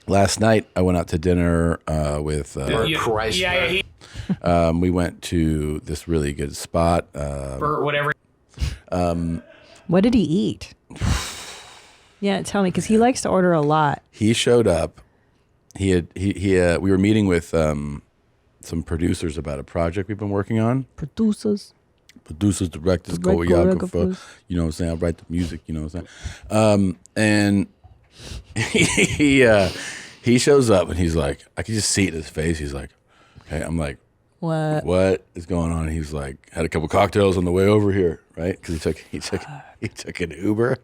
last night I went out to dinner with Bert Kreischer. Yeah, we went to this really good spot. Bert, whatever. What did he eat? Yeah, tell me, because he likes to order a lot. He showed up. We were meeting with some producers about a project we've been working on. Producers, directors, choreographers. You know what I'm saying? I write the music. You know what I'm saying? And he shows up and he's like, I can just see it in his face. He's like, okay. I'm like, what is going on? And he's like, had a couple cocktails on the way over here, right? Because he took an Uber.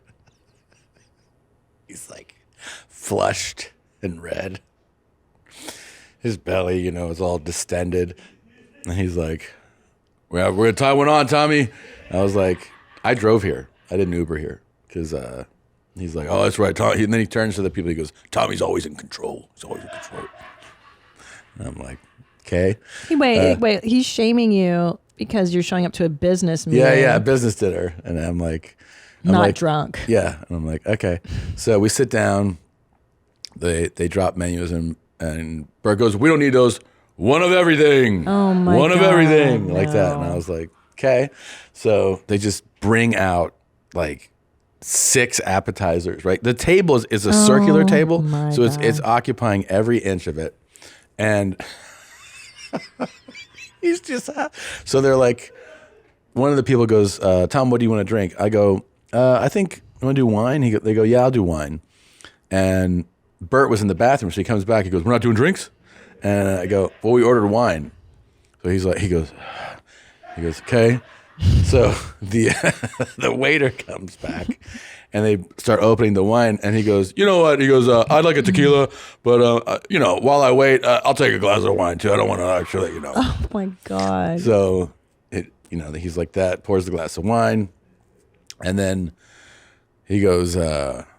He's like flushed and red. His belly, is all distended. And he's like, we're going to tie one on, Tommy. I was like, I drove here. I didn't Uber here. Because he's like, oh, that's right, Tommy. And then he turns to the people. He goes, Tommy's always in control. He's always in control. And I'm like, okay. Wait. He's shaming you because you're showing up to a business meeting. Yeah, a business dinner. And I'm like. Not drunk. Yeah. And I'm like, okay. So we sit down. They drop menus and Bert goes, we don't need those. One of everything. Oh my God. One of everything. No. Like that. And I was like, okay. So they just bring out like 6 appetizers, right? The table is a circular table. So it's occupying every inch of it. And he's just, so they're like, one of the people goes, Tom, what do you want to drink? I go, I think I want to do wine. They go, yeah, I'll do wine. And Bert was in the bathroom, so he comes back. He goes, we're not doing drinks? And I go, well, we ordered wine. So he goes, okay. So the waiter comes back, and they start opening the wine. And he goes, you know what? He goes, I'd like a tequila, but while I wait, I'll take a glass of wine too. I don't want to actually, Oh my God. So he's like that. Pours the glass of wine. And then he goes,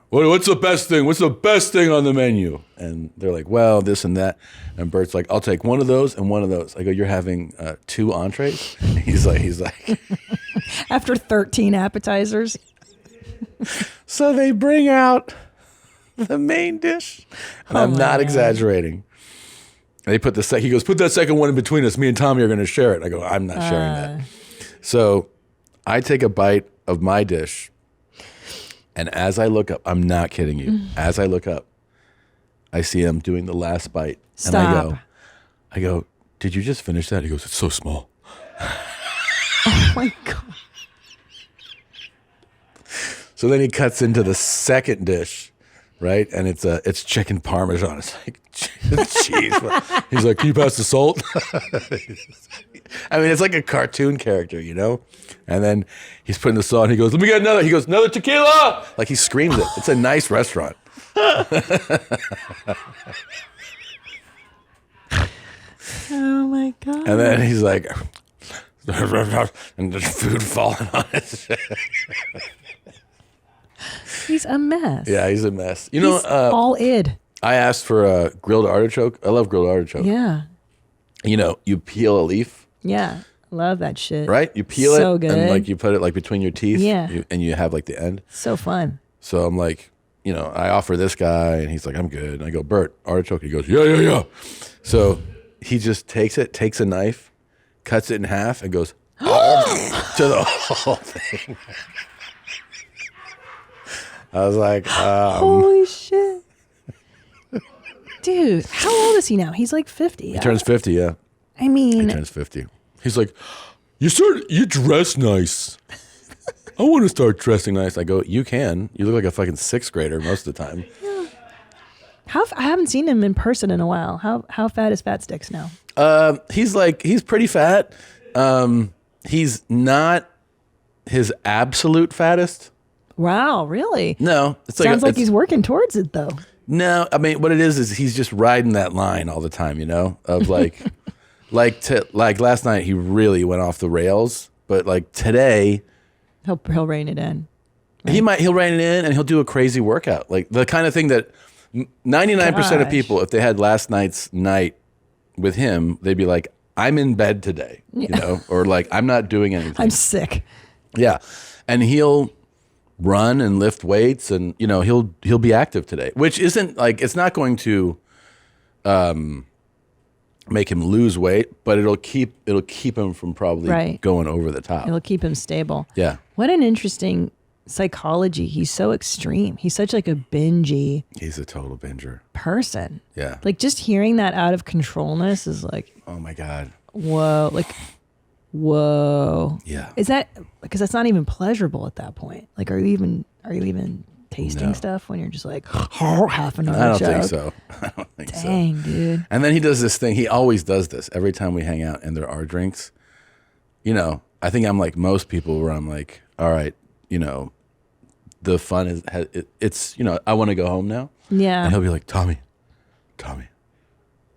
what's the best thing? What's the best thing on the menu? And they're like, well, this and that. And Bert's like, I'll take one of those and one of those. I go, you're having 2 entrees? He's like. After 13 appetizers. So they bring out the main dish. And I'm not exaggerating. And they put he goes, put that second one in between us. Me and Tommy are going to share it. I go, I'm not sharing that. So I take a bite of my dish, and as I look up, I'm not kidding you. As I look up, I see him doing the last bite. Stop. And I go, did you just finish that? He goes, it's so small. Oh my God. So then he cuts into the second dish, right? And it's chicken parmesan. It's like cheese. He's like, can you pass the salt? I mean, it's like a cartoon character, And then he's putting the salt, and he goes, let me get another. He goes, another tequila! Like he screams it. It's a nice restaurant. Oh my God. And then he's like, and there's food falling on it. He's a mess. Yeah, he's a mess. He's all id. I asked for a grilled artichoke. I love grilled artichoke. Yeah. You peel a leaf. Yeah. Love that shit. Right? You peel So it good. and like you put it like between your teeth. Yeah. And you have like the end. So fun. So I'm like, I offer this guy and he's like, I'm good. And I go, Bert, artichoke. He goes, yeah. So he just takes a knife, cuts it in half and goes to the whole thing. I was like, holy shit. Dude, how old is he now? He's like 50. He turns 50, yeah. I mean, he turns 50. He's like, you dress nice. I want to start dressing nice. I go, you can. You look like a fucking 6th grader most of the time. Yeah. I haven't seen him in person in a while. How fat is Fat Sticks now? He's pretty fat. He's not his absolute fattest. Wow, really? No. Sounds like he's working towards it though. No, I mean, what it is he's just riding that line all the time, of like, like last night he really went off the rails, but like today, he'll rein it in. Right? He'll rein it in and he'll do a crazy workout, like the kind of thing that 99% of people, if they had last night's night with him, they'd be like, I'm in bed today, or like I'm not doing anything. I'm sick. Yeah, and he'll run and lift weights, and he'll be active today, which isn't like, it's not going to make him lose weight, but it'll keep him from probably going over the top. It'll keep him stable. Yeah. What an interesting psychology. He's so extreme. He's such like a bingey. He's a total binger person. Yeah. Like just hearing that out of controlness is like, oh my God. Whoa. Like, whoa. Yeah. Is that because that's not even pleasurable at that point? Like, are you even tasting stuff when you're just like half another I don't joke? think so. I don't think so. Dang, dude. And then he does this thing. He always does this every time we hang out and there are drinks. I think I'm like most people where I'm like, all right, the fun is, it's, I want to go home now. Yeah. And he'll be like, Tommy,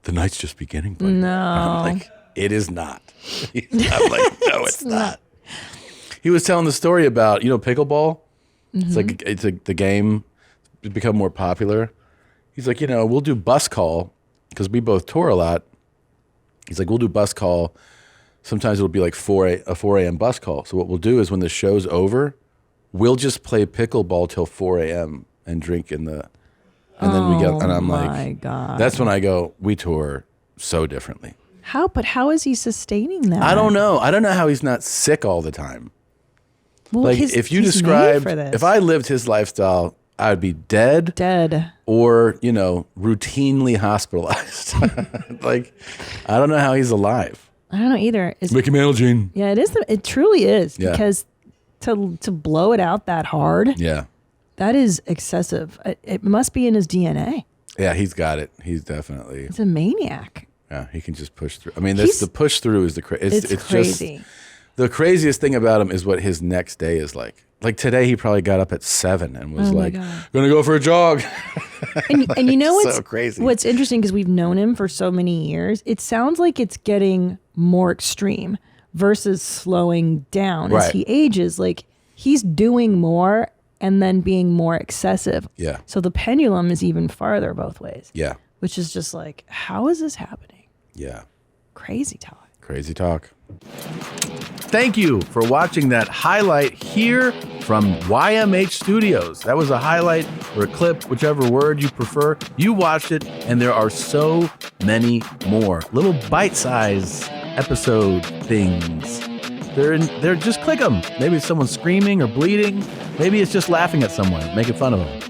the night's just beginning, buddy. No. I'm like, it is not. I'm like, no, it's not. He was telling the story about, pickleball. Mm-hmm. It's like the game has become more popular. He's like, we'll do bus call because we both tour a lot. He's like, we'll do bus call. Sometimes it'll be like a 4 a.m. bus call. So what we'll do is when the show's over, we'll just play pickleball till 4 a.m. and drink and then we get, and I'm like, God. That's when I go, we tour so differently. How is he sustaining that? I don't know. I don't know how he's not sick all the time. Well, like if you described, if I lived his lifestyle, I would be dead or, routinely hospitalized. Like, I don't know how he's alive. I don't know either. Mickey Mantle Gene. Yeah, it is. It truly is because to blow it out that hard. Yeah. That is excessive. It must be in his DNA. Yeah, he's got it. He's definitely. He's a maniac. Yeah, he can just push through. I mean, the push through is it's crazy. Just, the craziest thing about him is what his next day is like. Like today, he probably got up at 7 and was like, "Gonna go for a jog." And you know what's so crazy? What's interesting because we've known him for so many years. It sounds like it's getting more extreme versus slowing down as he ages. Like he's doing more and then being more excessive. Yeah. So the pendulum is even farther both ways. Yeah. Which is just like, how is this happening? Yeah. Crazy talk. Crazy talk. Thank you for watching that highlight here from YMH Studios. That was a highlight or a clip, whichever word you prefer. You watched it, and there are so many more little bite-sized episode things. They're just click them. Maybe it's someone screaming or bleeding. Maybe it's just laughing at someone, making fun of them.